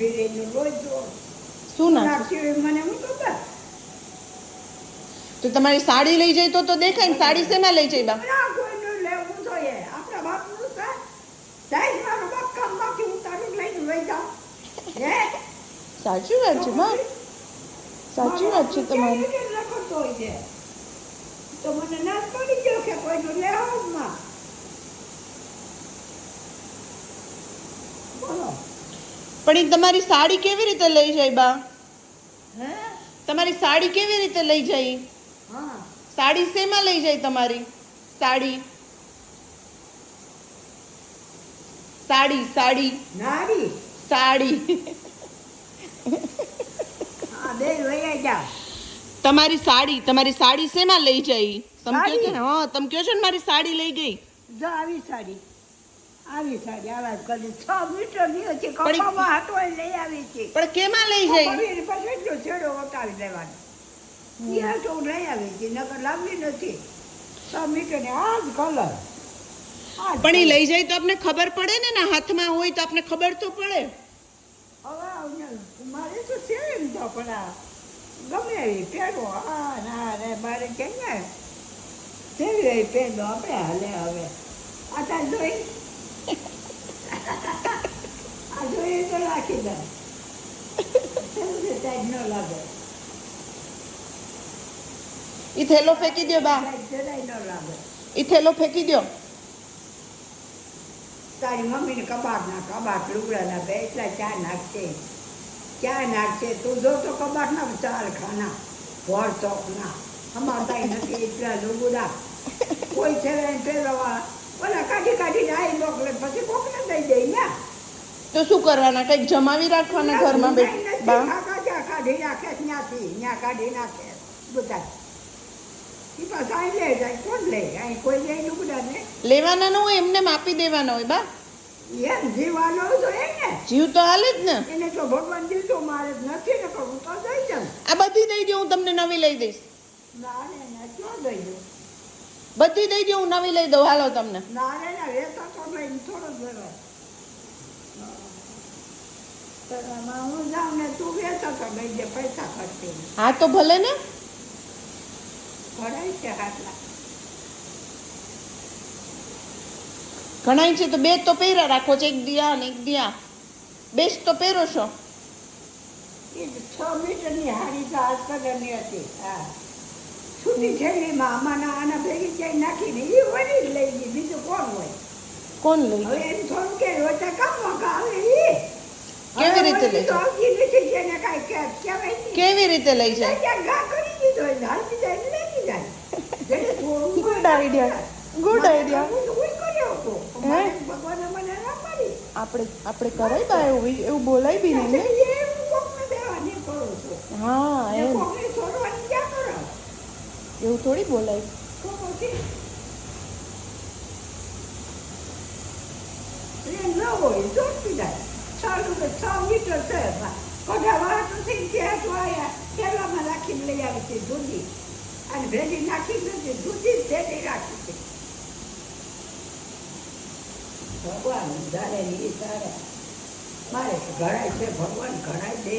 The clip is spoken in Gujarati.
ભીરેનું રોજ શું નાખ્યું? નાખ્યું મને હું ખબર. તો તમારી સાડી લઈ જાય તો દેખાય ને. સાડી શેમાં લઈ જાય બા? ના કોઈનું લેવું જોઈએ. આપણા બાપનું થાય. જાય મારો બાપ કામમાંથી ઉતારું લઈને વહી જાઉં. હે? સાચી વાત છે બા, સાચી વાત છે તમારી. કેવી રીતે લખતો હોય છે? તો મને ના જ પડી ગયો કે કોઈનું લેવામાં. બોલો. પણ એ તમારી સાડી કેવી રીતે લઈ જાય બા? હે? તમારી સાડી કેવી રીતે લઈ જાય? હા. સાડી શેમાં લઈ જાય તમારી? સાડી સાડી સાડી નારી. સાડી હા બે વહી જા. તમારી સાડી શેમાં લઈ જાય? તમે કહો છો સાડી? ને, હા તમે કહો છો ને મારી સાડી લઈ ગઈ. જો આવી સાડી આવા કરી 6 મીટર ની હતી. પણ ઈ- કપામાં હાથો લઈ આવી છે. પણ કેમાં લઈ જાય? પછી એટલો છેડો વટાવી દેવાનો. ઈ હાથો લઈ આવી છે. નકર લાંબી નથી. 6 મીટર ને આ જ કલર. પણ એ લઈ જાય તો આપને ખબર પડે ને. ના હાથમાં હોય તો આપને ખબર તો પડે. હવે મારે તો છે એમ તો પણ આ ગમે એવી પહેરો. હા ના રે મારે કે ને કેવી એવી પહેરો આપણે હાલે હવે. આ તાર જોઈ આ જોઈએ તો રાખી દે. ટાઈમ ન લાગે. ઈ થેલો ફેંકી દો બા, જરાય ન લાગે. ઈ થેલો ફેંકી દો. તારી મમ્મીને કબાટ લુગડાના બે એટલા ચા નાખશે. તું જો તો કબાટના ચાલ ખાના ભર ચોકના. અમાર તાઈ નથી એટલા લુગડા. કોઈ છે પહેરવા ઓલા કાઢી આઈ મોકલે પછી કોકને દઈ દઈ ને. તો શું કરવાના? કઈક જમાવી રાખવાના ઘરમાં બે બા. કાઢી રાખે ત્યાં કાઢી નાખે બધા. ઈ પાછા અહીં લે જાય. કોણ લે? અહીં કોઈ લે લુગડા ને. લેવાના ન હોય, એમને માપી દેવાના હોય બા. એમ જીવાનો જોઈએ ને. જીવ તો હાલે જ ને. એને તો ભગવાન દીધું. મારે નથી ને હું તો દઈ જાઉં. આ બધી દઈ દો, હું તમને નવી લઈ દઈશ. ના રે ના ક્યાં દઈ દઉં. બધી દઈ દો, હું નવી લઈ દઉં. હાલો તમને. ના રે ના વેચા તો લઈને થોડો જવાય. હું જાઉં ને તું વેચા તો લઈ દે. પૈસા ખર્ચી હા તો ભલે ને. ભરાય છે આટલા. ઘણાય છે તો બે તો પહેરા રાખો છો. એક દિયા ને એક દિયા. બે જ તો પહેરો છો. એ 6 મીટરની હાડી તો આજ કલરની હતી. હા છૂટી થેલીમાં આમાંના આના ભેગી ક્યાંય નાખીને એ વળી જ લઈ ગઈ. બીજું કોણ હોય? કોણ લઈ હવે જાય? એમ થોડું કે રોજા કામ આવે એ કેવી રીતે લઈ જાય? આવતી નથી જેને કાંઈ કહેવાય નહીં. કેવી રીતે લઈ જાય? ત્યાં ઘા કરી દીધો હોય. હાલતી જાય ને લઈ જાય. જેને થોડું ગુડ આઈડિયા, ગુડ આઈડિયા. હું કર્યો હતો. હે? ભગવાને મને ના પાડી. આપણે કરાય બા એવું બોલાય બી નહીં ને. એવું કોકને દેવાની કરું છું. હા ને એમ કોકને છોડવાની ક્યાં કરો? એવું થોડી બોલાય. તો પછી એ ન હોય જોતી જાય. 6 મીટર છે. કઢા વાળા ત્યાં તો આવ્યા પેલામાં રાખીને લઈ આવી છે દૂધી. અને ભેજી નાખી નથી. દૂધી જ ભેજી રાખી છે. ભગવાન ધારે ની સારા. મારે ઘડાય છે ભગવાન ઘડાય દે.